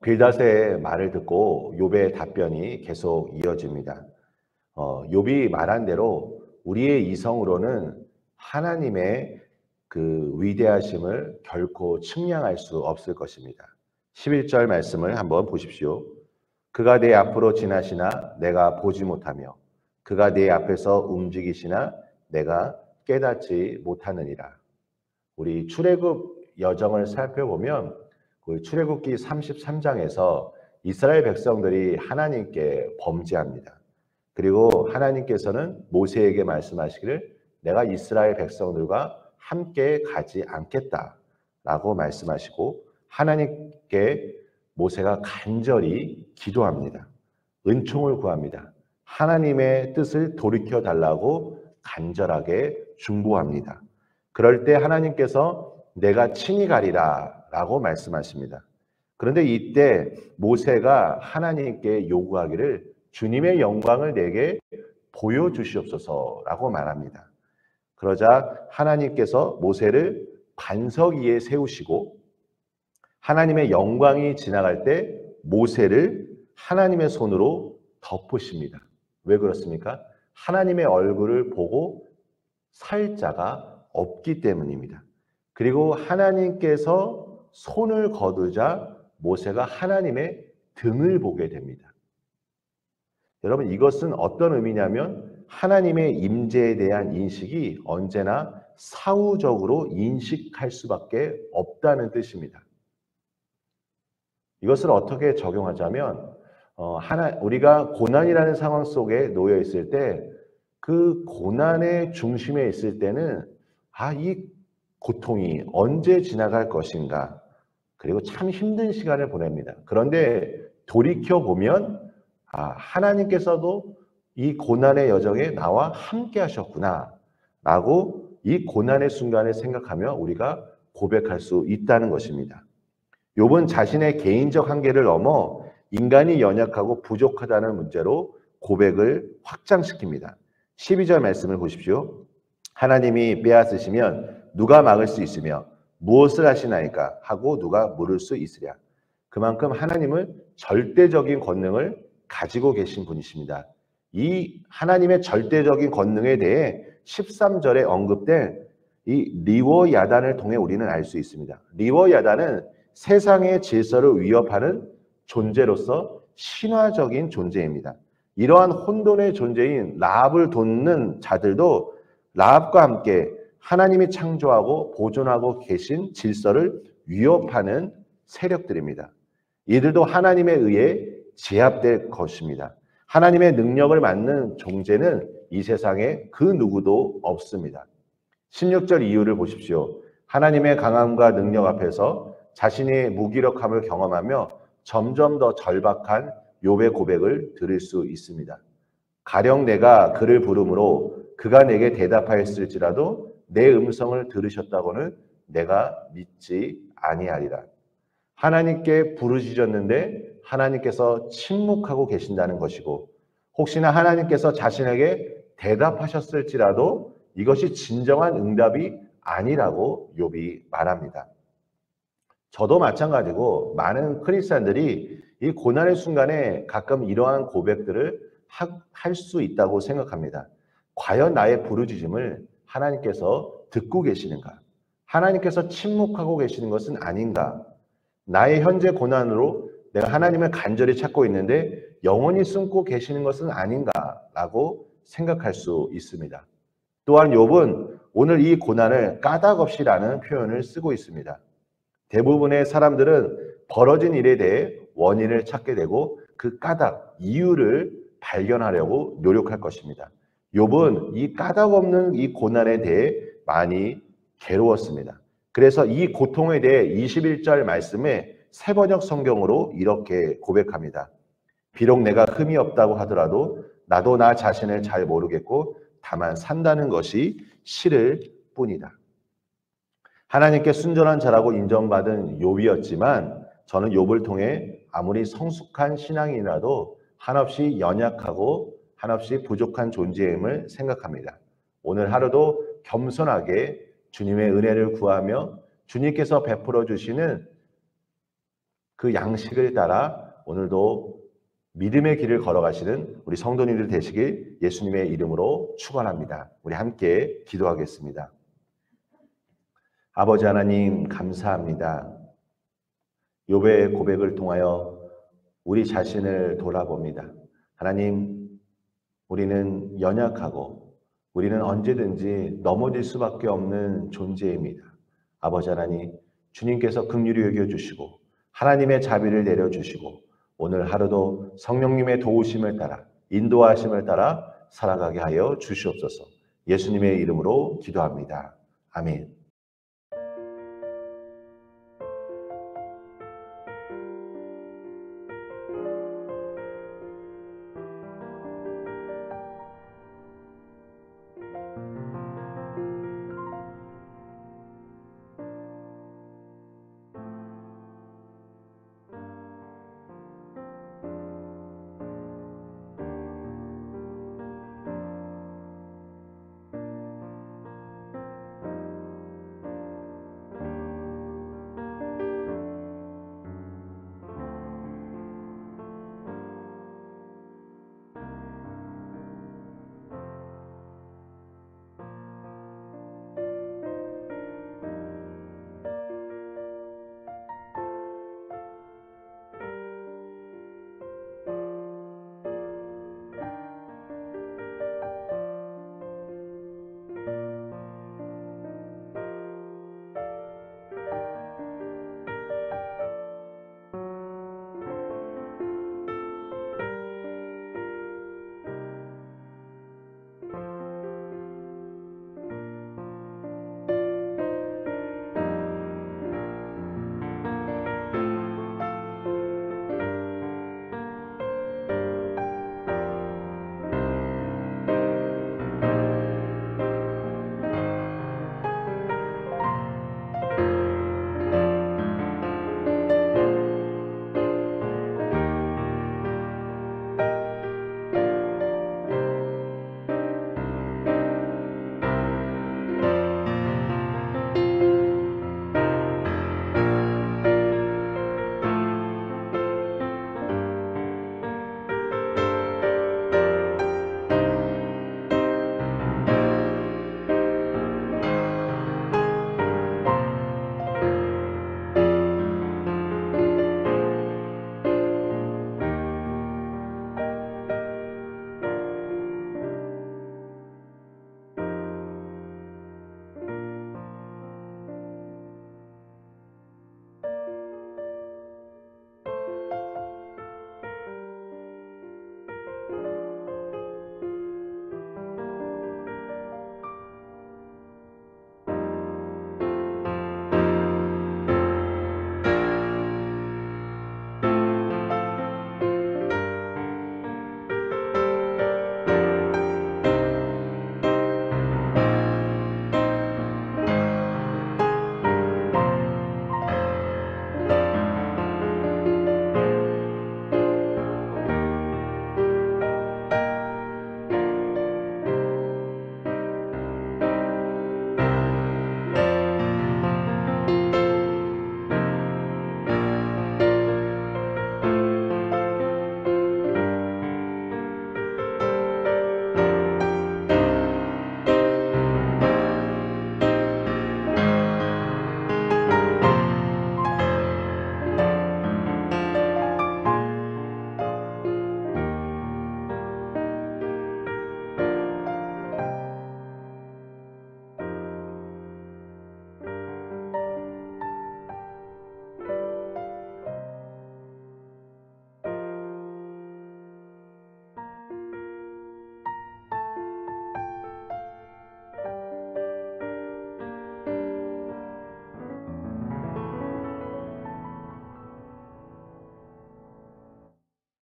빌닷의 말을 듣고 욥의 답변이 계속 이어집니다. 욥이 말한 대로 우리의 이성으로는 하나님의 그 위대하심을 결코 측량할 수 없을 것입니다. 11절 말씀을 한번 보십시오. 그가 내 앞으로 지나시나 내가 보지 못하며 그가 내 앞에서 움직이시나 내가 깨닫지 못하느니라. 우리 출애굽 여정을 살펴보면 그 출애굽기 33장에서 이스라엘 백성들이 하나님께 범죄합니다. 그리고 하나님께서는 모세에게 말씀하시기를 내가 이스라엘 백성들과 함께 가지 않겠다라고 말씀하시고 하나님께 모세가 간절히 기도합니다. 은총을 구합니다. 하나님의 뜻을 돌이켜 달라고 간절하게 중보합니다. 그럴 때 하나님께서 내가 친히 가리라 라고 말씀하십니다. 그런데 이때 모세가 하나님께 요구하기를 주님의 영광을 내게 보여주시옵소서라고 말합니다. 그러자 하나님께서 모세를 반석 위에 세우시고 하나님의 영광이 지나갈 때 모세를 하나님의 손으로 덮으십니다. 왜 그렇습니까? 하나님의 얼굴을 보고 살 자가 없기 때문입니다. 그리고 하나님께서 손을 거두자 모세가 하나님의 등을 보게 됩니다. 여러분, 이것은 어떤 의미냐면 하나님의 임재에 대한 인식이 언제나 사후적으로 인식할 수밖에 없다는 뜻입니다. 이것을 어떻게 적용하자면 우리가 고난이라는 상황 속에 놓여 있을 때 그 고난의 중심에 있을 때는 이 고통이 언제 지나갈 것인가, 그리고 참 힘든 시간을 보냅니다. 그런데 돌이켜보면 하나님께서도 이 고난의 여정에 나와 함께 하셨구나 라고 이 고난의 순간을 생각하며 우리가 고백할 수 있다는 것입니다. 욥은 자신의 개인적 한계를 넘어 인간이 연약하고 부족하다는 문제로 고백을 확장시킵니다. 12절 말씀을 보십시오. 하나님이 빼앗으시면 누가 막을 수 있으며 무엇을 하시나이까 하고 누가 물을 수 있으랴. 그만큼 하나님은 절대적인 권능을 가지고 계신 분이십니다. 이 하나님의 절대적인 권능에 대해 13절에 언급된 이 리워 야단을 통해 우리는 알 수 있습니다. 리워 야단은 세상의 질서를 위협하는 존재로서 신화적인 존재입니다. 이러한 혼돈의 존재인 라합을 돕는 자들도 라합과 함께 하나님이 창조하고 보존하고 계신 질서를 위협하는 세력들입니다. 이들도 하나님에 의해 제압될 것입니다. 하나님의 능력을 맡는 존재는 이 세상에 그 누구도 없습니다. 16절 이유를 보십시오. 하나님의 강함과 능력 앞에서 자신의 무기력함을 경험하며 점점 더 절박한 욥의 고백을 들을 수 있습니다. 가령 내가 그를 부름으로 그가 내게 대답하였을지라도 내 음성을 들으셨다고는 내가 믿지 아니하리라. 하나님께 부르짖었는데 하나님께서 침묵하고 계신다는 것이고, 혹시나 하나님께서 자신에게 대답하셨을지라도 이것이 진정한 응답이 아니라고 욥이 말합니다. 저도 마찬가지고 많은 크리스찬들이 이 고난의 순간에 가끔 이러한 고백들을 할 수 있다고 생각합니다. 과연 나의 부르짖음을 하나님께서 듣고 계시는가? 하나님께서 침묵하고 계시는 것은 아닌가? 나의 현재 고난으로 내가 하나님을 간절히 찾고 있는데 영원히 숨고 계시는 것은 아닌가라고 생각할 수 있습니다. 또한 욥은 오늘 이 고난을 까닭없이라는 표현을 쓰고 있습니다. 대부분의 사람들은 벌어진 일에 대해 원인을 찾게 되고 그 까닭, 이유를 발견하려고 노력할 것입니다. 욥은 이 까닭 없는 이 고난에 대해 많이 괴로웠습니다. 그래서 이 고통에 대해 21절 말씀에 새번역 성경으로 이렇게 고백합니다. 비록 내가 흠이 없다고 하더라도 나도 나 자신을 잘 모르겠고 다만 산다는 것이 싫을 뿐이다. 하나님께 순전한 자라고 인정받은 욥이었지만 저는 욥을 통해 아무리 성숙한 신앙인이라도 한없이 연약하고 한없이 부족한 존재임을 생각합니다. 오늘 하루도 겸손하게 주님의 은혜를 구하며 주님께서 베풀어 주시는 그 양식을 따라 오늘도 믿음의 길을 걸어가시는 우리 성도님들 되시길 예수님의 이름으로 축원합니다. 우리 함께 기도하겠습니다. 아버지 하나님 감사합니다. 욥의 고백을 통하여 우리 자신을 돌아봅니다. 하나님, 우리는 연약하고 우리는 언제든지 넘어질 수밖에 없는 존재입니다. 아버지 하나님, 주님께서 긍휼히 여겨주시고 하나님의 자비를 내려주시고 오늘 하루도 성령님의 도우심을 따라 인도하심을 따라 살아가게 하여 주시옵소서. 예수님의 이름으로 기도합니다. 아멘.